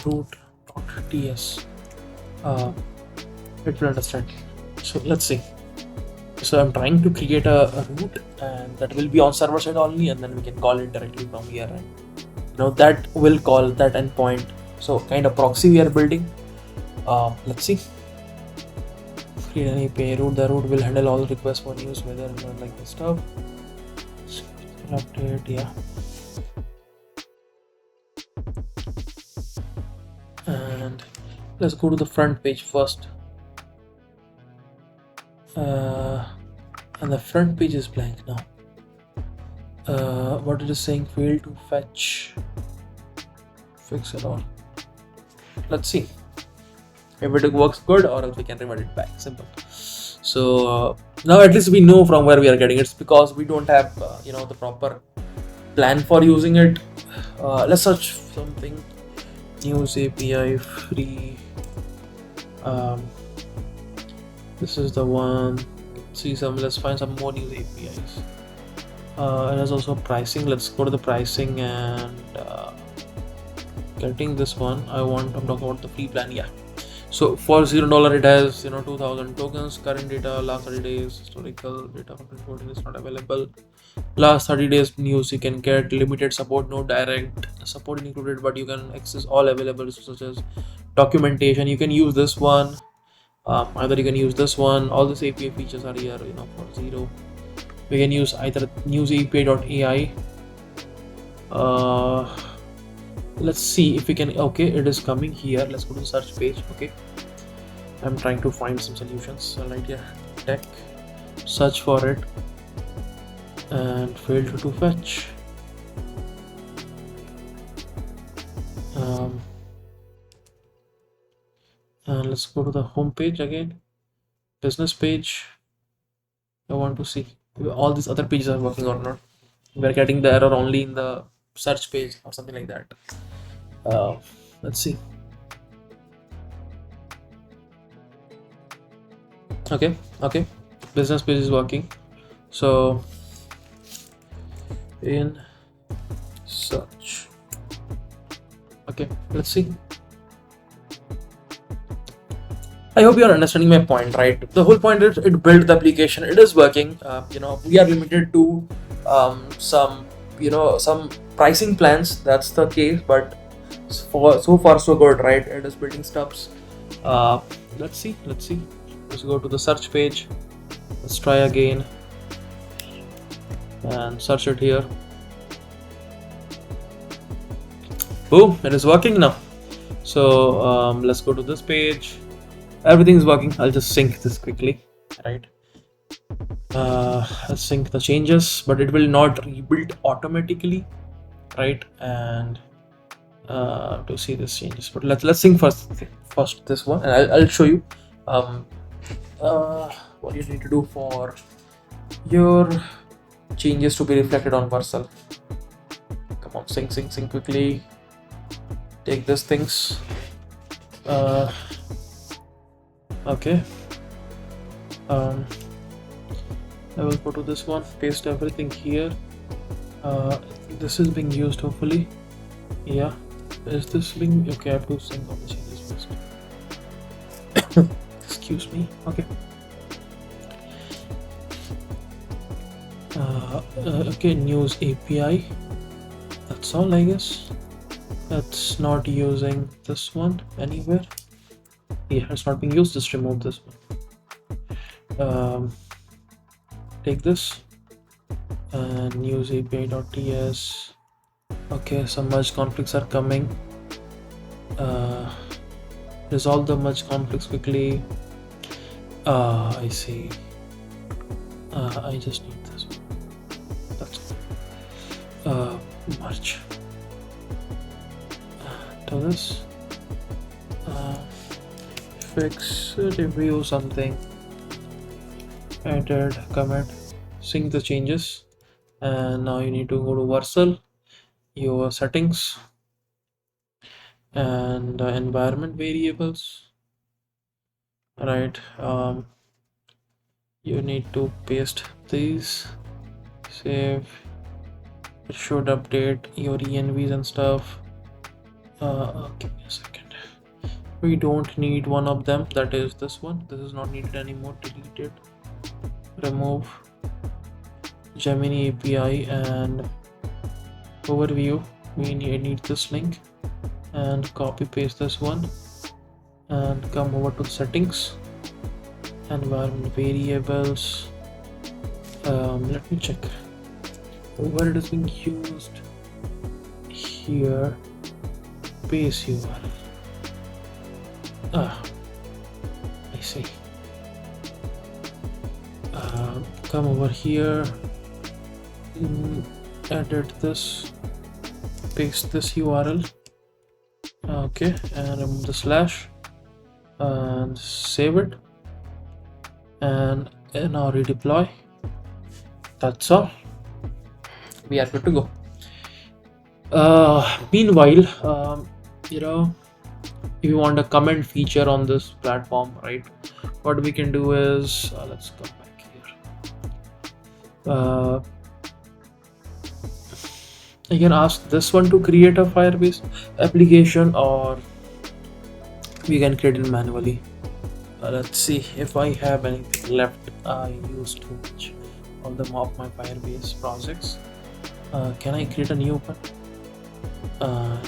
root.ts, it will understand. So let's see. So I'm trying to create a root, and that will be on server side only, and then we can call it directly from here, and that will call that endpoint. So kind of proxy we are building. Let's see. Create an API root. The root will handle all requests for news, whether like this stuff. Update, yeah. And let's go to the front page first. And the front page is blank now. What it is saying, fail to fetch, fix it all. Let's see if it works good, or else we can revert it back. Simple. So now at least we know from where we are getting it. It's because we don't have the proper plan for using it. Let's search something. News API free. This is the one. Let's find some more news APIs. And there's also pricing. Let's go to the pricing and getting this one. I'm talking about the free plan. Yeah. So for $0 it has 2000 tokens, current data, last 30 days, historical data for 2014 is not available. Last 30 days news you can get, limited support, no direct support included, but you can access all available resources such as documentation. You can use this one, either you can use this one. All these API features are here for zero. We can use either newsapi.ai. Let's see if we can. Okay, it is coming here. Let's go to the search page. Okay, I'm trying to find some solutions. Right here, tech, search for it, and failed to fetch. And let's go to the home page again, business page. I want to see if all these other pages are working or not. We're getting the error only in the search page or something like that. Let's see. Okay, business page is working. So in search, okay, let's see. I hope you are understanding my point, right? The whole point is it built the application, it is working. We are limited to some pricing plans, that's the case, but so far so good, right? It is building stuffs. Let's see. Let's go to the search page. Let's try again and search it here. Boom, it is working now. So let's go to this page. Everything is working. I'll just sync this quickly, right? I'll sync the changes, but it will not rebuild automatically, right? And to see this changes, but let's sync first this one, and I'll show you what you need to do for your changes to be reflected on Vercel. Come on, sync quickly. Take these things. Okay. I will go to this one, paste everything here. This is being used, hopefully. Yeah, is this being okay? I have to sync all the changes first. Excuse me. Okay. Okay, news API. That's all, I guess. That's not using this one anywhere. Yeah, it's not being used. Just remove this one. Take this and news API.ts. Okay, some merge conflicts are coming. Resolve the merge conflicts quickly. I see. I just need this one. That's merge. Do this. Fix, review something. Edit, commit, sync the changes, and now you need to go to Vercel, your settings, and environment variables, right? You need to paste these, save, It should update your envs and stuff. Give me a second. We don't need one of them, that is this one. This is not needed anymore. Delete it. Remove Gemini API and overview. We need this link and copy paste this one and come over to settings, environment variables. Let me check where it is being used. Here, base URL. I see. Come over here, edit this, paste this URL. Okay, and remove the slash and save it, and now redeploy. That's all. We are good to go. Meanwhile, if you want a comment feature on this platform, right, what we can do is let's come back here. I can ask this one to create a Firebase application, or we can create it manually. Let's see if I have anything left. I used too much of them of my Firebase projects. Can I create a new one? No,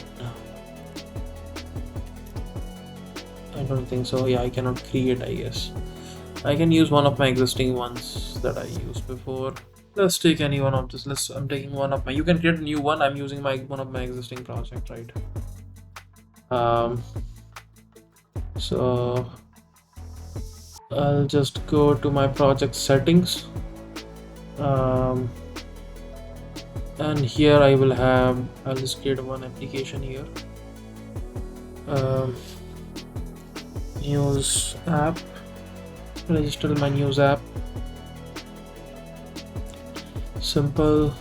I don't think so. Yeah, I cannot create, I guess. I can use one of my existing ones that I used before. Let's take any one of this. I'm taking one of my. You can create a new one. I'm using one of my existing project, right? So I'll just go to my project settings. And here I'll just create one application here. News app. Register my news app. Simple.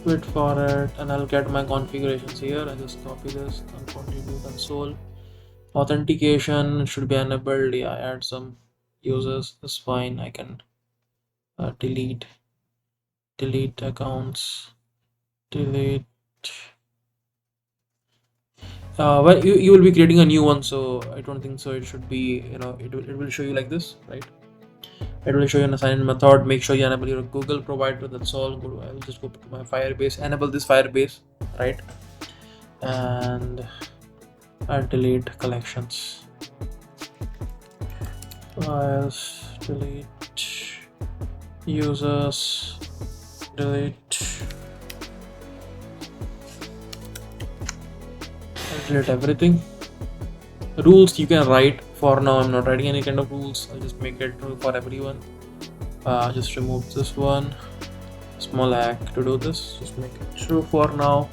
Wait for it, and I'll get my configurations here. I just copy this and continue console. Authentication should be enabled. Yeah, add some users. That's fine. I can delete accounts. Delete. Well, you will be creating a new one, so I don't think so. It should be, it will show you like this, right? It will show you an assignment method. Make sure you enable your Google provider. That's all. I will just go to my Firebase, enable this Firebase, right? And I delete collections. Files, delete users, delete everything. Rules you can write. For now I'm not writing any kind of rules. I'll just make it true for everyone. Just remove this one. Small hack to do this. Just make it true for now.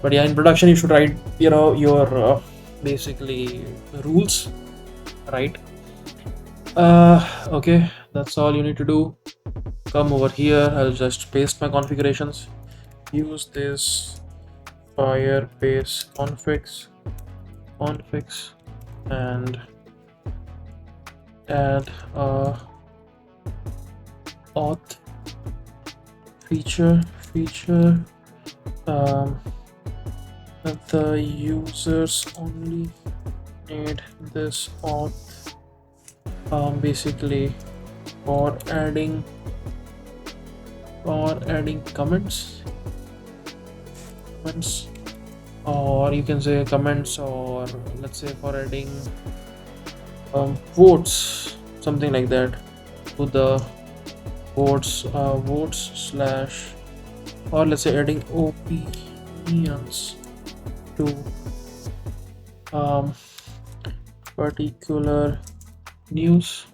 But yeah, in production you should write your basically rules, right? Okay, that's all you need to do. Come over here. I'll just paste my configurations. Use this Firebase configs and add a auth feature that the users only need this auth basically for adding comments, or you can say comments, or let's say for adding votes, something like that, to the votes slash, or let's say adding opinions to particular news.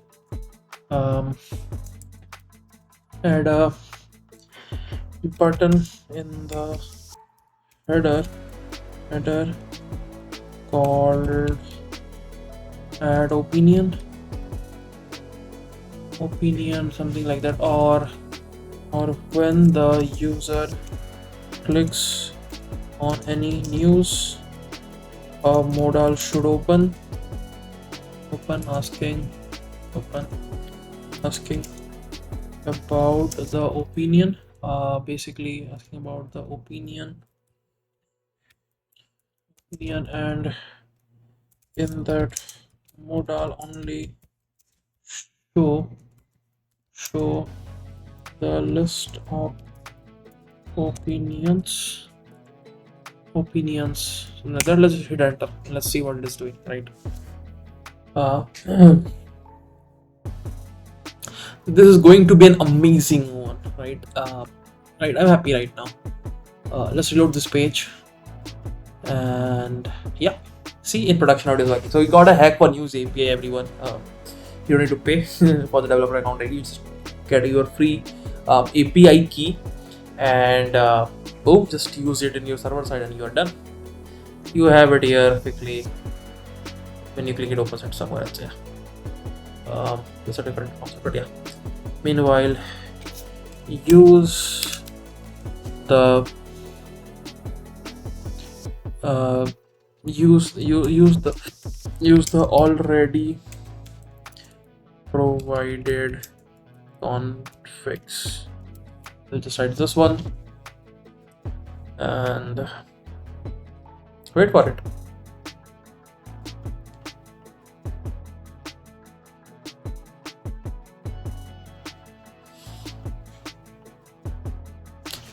Add a button in the header called add opinion, something like that, or when the user clicks on any news, a modal should open asking about the opinion. Basically asking about the opinion and in that modal only show show the list of opinions. So then let's hit enter. Let's see what it is doing, right? Uh, this is going to be an amazing one, right? Right, I'm happy right now. Let's reload this page, and yeah, see, in production how it is working. So we got a hack for news API, everyone. You don't need to pay for the developer account ID. You just get your free API key, and boom, just use it in your server side, and you are done. You have it here quickly. When you click it, opens it somewhere else. Yeah, it's a different concept, but yeah. Meanwhile, use the use the already provided configs. We'll just write this one and wait for it.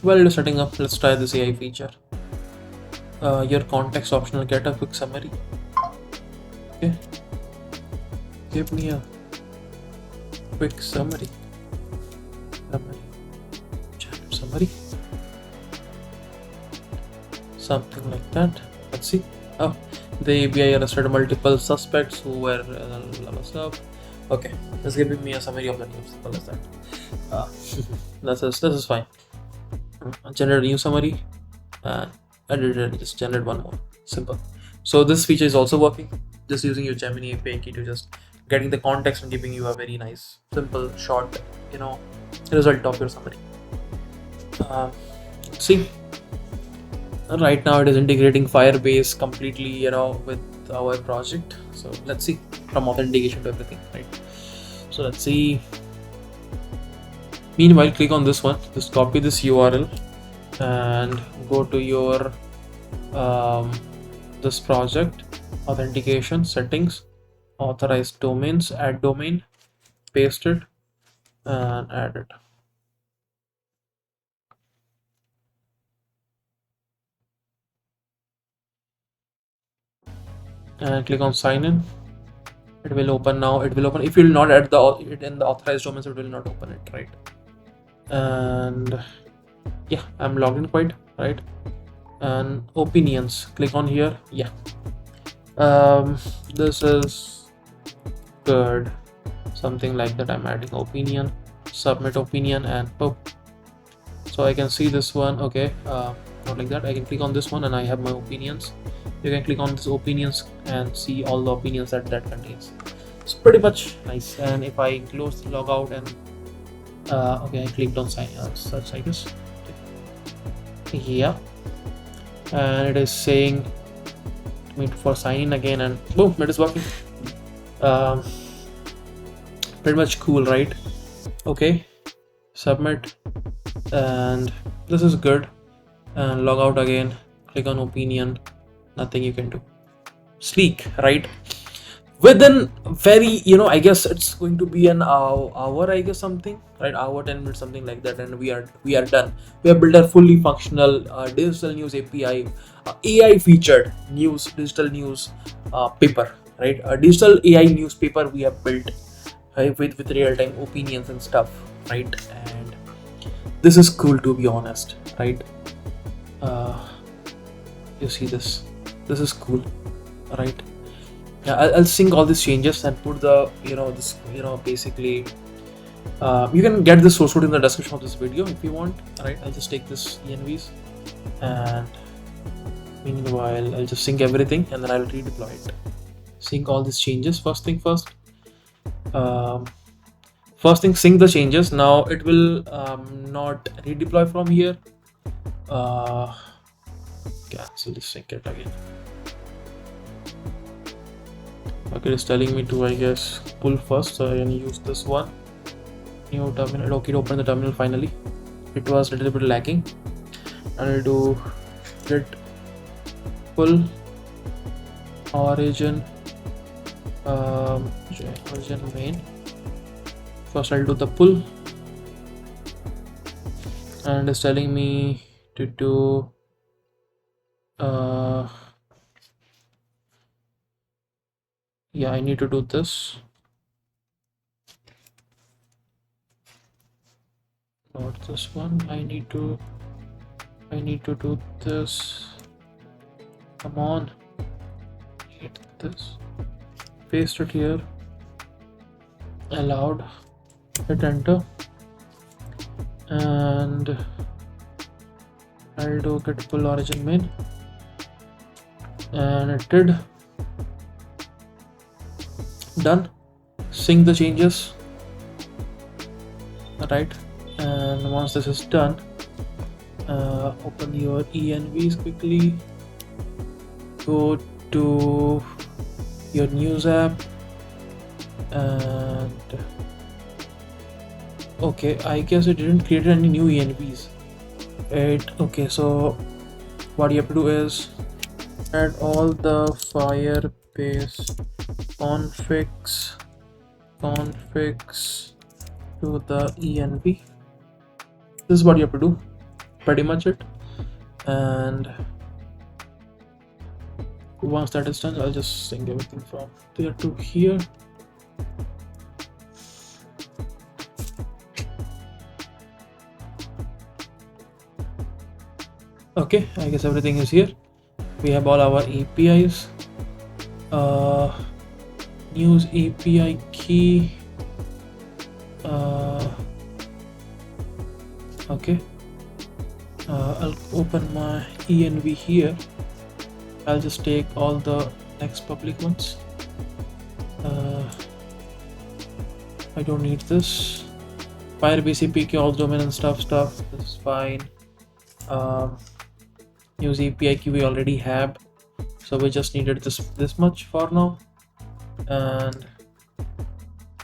While you're setting up, let's try this AI feature. Your context optional, get a quick summary. Okay, give me a quick summary. Summary, something like that. Let's see. Oh, the API arrested multiple suspects who were stuff. Okay, it's giving me a summary of the news. Simple as that. This is fine. Generate a new summary and edit it. Just generate one more. Simple. So this feature is also working. Just using your Gemini API key to just getting the context and giving you a very nice, simple, short, result of your summary. See, right now it is integrating Firebase completely, with our project. So let's see, from authentication to everything, right? So let's see. Meanwhile, click on this one. Just copy this URL and go to your this project, authentication settings, authorized domains, add domain, paste it and add it. And click on sign in. It will open now. It will open. If you will not add it in the authorized domains, it will not open it, right? And yeah, I'm logged in quite, right? And opinions, click on here. Yeah, this is good, something like that. I'm adding opinion, submit opinion, and oh, so I can see this one. Okay, not like that. I can click on this one and I have my opinions. You can click on this opinions and see all the opinions that contains. It's pretty much nice. And if I close the logout and okay, I clicked on sign search, I guess. Yeah, and it is saying me for sign in again, and boom, it is working. Pretty much cool, right? Okay, submit, and this is good. And log out again, click on opinion, nothing you can do. Sleek, right? Within very, I guess it's going to be an hour, I guess, something, right? Hour, 10 minutes, something like that, and we are done. We have built a fully functional digital news API, AI featured digital news paper, right? A digital AI newspaper we have built, right, with real-time opinions and stuff, right? And this is cool, to be honest, right? You see this is cool, right? Yeah, I'll sync all these changes and put the basically you can get this source code in the description of this video if you want, right? I'll just take this envs, and meanwhile I'll just sync everything and then I'll redeploy it. Sync all these changes. First thing first, sync the changes. Now it will not redeploy from here. Cancel this, sync it again. Okay, it's telling me to, I guess, pull first, so I can use this one. New terminal. Okay, open the terminal finally. it was a little bit lacking. I'll do git pull origin origin main. First I'll do the pull, and it's telling me to do yeah, I need to do this. Not this one. I need to do this. Come on. Hit this. Paste it here. Allowed. Hit enter. And I'll do git pull origin main. And it did. Done. Sync the changes. Right. And once this is done, open your envs quickly, go to your news app, and okay, I guess it didn't create any new envs. Okay, so what you have to do is add all the Firebase configs to the env. This is what you have to do, pretty much it. And once that is done, I'll just sync everything from there to here. Okay, I guess everything is here. We have all our APIs. News API key. Okay, I'll open my env here. I'll just take all the next public ones. I don't need this. Firebase APK, all domain and stuff. This is fine. News API key we already have, so we just needed this much for now. And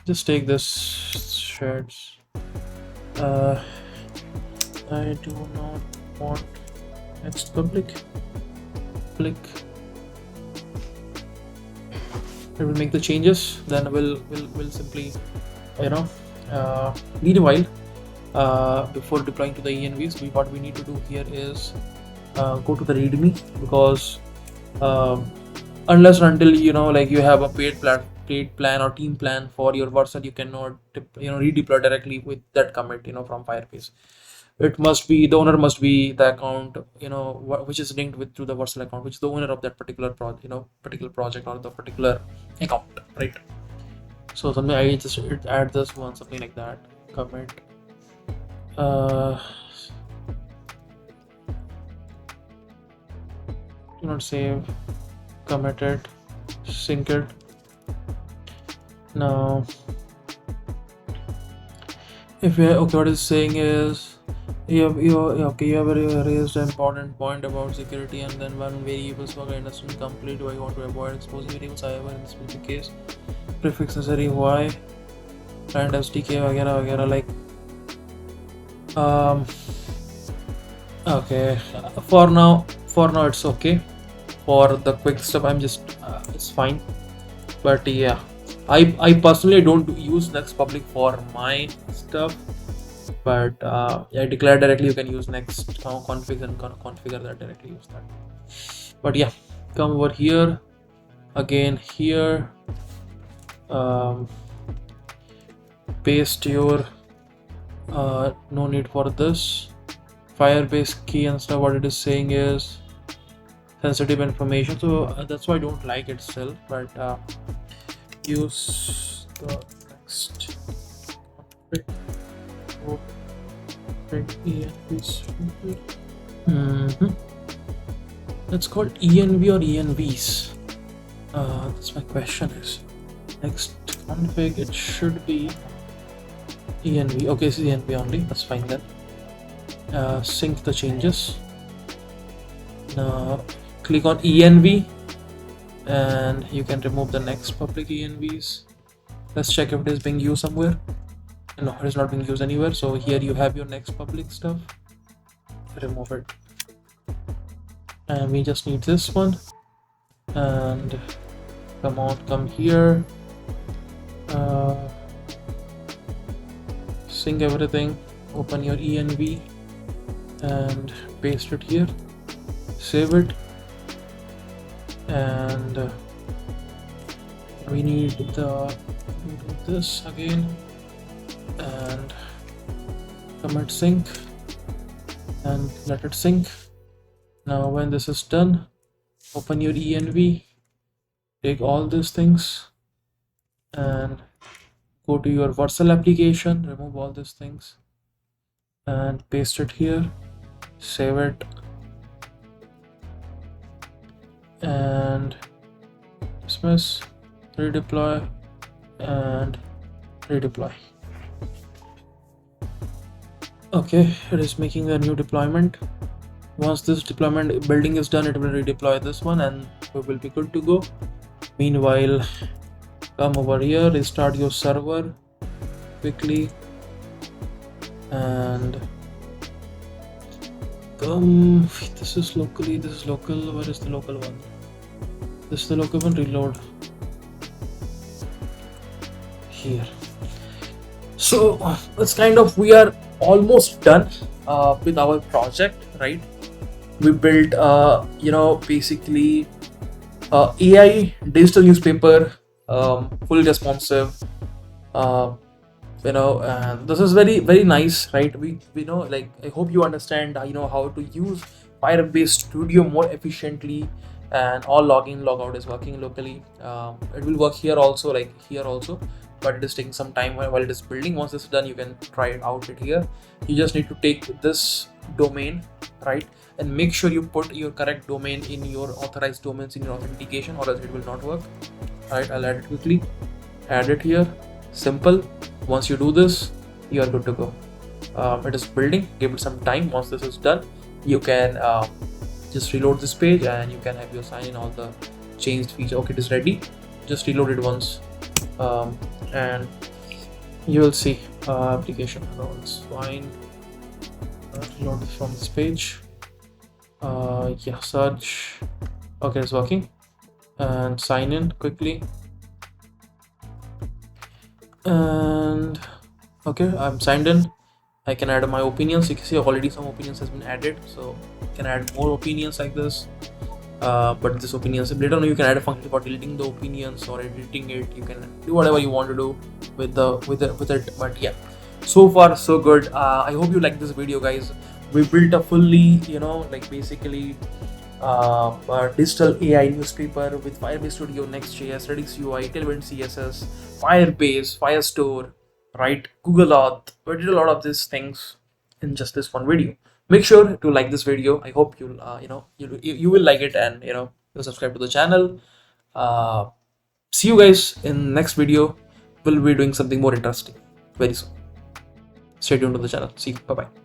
just take this shards. I do not want next public. Click. It will make the changes. Then we'll simply, need a while before deploying to the envs. What we need to do here is go to the readme, because unless or until you have a paid plan or team plan for your Vercel, you cannot redeploy directly with that commit from Firebase. It must be, the owner must be the account which is linked with to the Vercel account, which is the owner of that particular project or the particular account, right? So something I just add this one, something like that. Commit do not save, commit it, sync it. Now if you okay, what it's saying is you have raised an important point about security, and then one variables for understand complete. Do I want to avoid exposing variables? However, in this specific case, prefix necessary why and SDK वगैरह like okay, for now it's okay. For the quick stuff, I'm just it's fine. But yeah, I personally don't use next public for my stuff, but I declare directly you can use next config and configure that directly, use that. But yeah, come over here again, here paste your no need for this Firebase key and stuff. What it is saying is sensitive information, so that's why I don't like it still. But use the next It's called env or envs. That's my question is. Next config, it should be env. Okay, this is env only. That's fine then. Sync the changes. Now click on env, and you can remove the next public envs. Let's check if it is being used somewhere. no, it is not being used anywhere. So here you have your next public stuff. Remove it, and we just need this one. And come here, sync everything, open your env and paste it here, save it, and we need this again, and commit sync and let it sync. Now when this is done, open your env, take all these things and go to your Vercel application, remove all these things and paste it here, save it, and dismiss, redeploy and redeploy. Okay, it is making a new deployment. Once this deployment building is done, it will redeploy this one and we will be good to go. Meanwhile, come over here, restart your server quickly, and come, this is local, where is the local one? This is the local one, reload here. So it's kind of, we are almost done with our project, right? We built basically AI digital newspaper, fully responsive, and this is very nice, right? We know, like, I hope you understand how to use Firebase Studio more efficiently, and all login logout is working locally. It will work here also, like here also, but it is taking some time while it is building. Once it's done, you can try it out here. You just need to take this domain, right, and make sure you put your correct domain in your authorized domains in your authentication, or else it will not work. Right, I'll add it quickly, add it here, simple. Once you do this, you are good to go. It is building, give it some time. Once this is done, you can just reload this page and you can have your sign in, all the changed feature. Okay, it is ready. Just reload it once, and you will see application runs fine. Reload from this page. Yeah, search. Okay, it's working. And sign in quickly. And okay, I'm signed in. I can add my opinions. You can see already some opinions has been added, so you can add more opinions like this. But this opinions, later on you can add a function for deleting the opinions or editing it. You can do whatever you want to do with it. But yeah, so far so good. I hope you like this video, guys. We built a fully basically digital AI newspaper with Firebase Studio, Next.js, Redux UI, Tailwind CSS, Firebase, Firestore, right? Google Auth. We did a lot of these things in just this one video. Make sure to like this video. I hope you'll you will like it, and you'll subscribe to the channel. See you guys in next video. We'll be doing something more interesting very soon. Stay tuned to the channel. See you. Bye bye.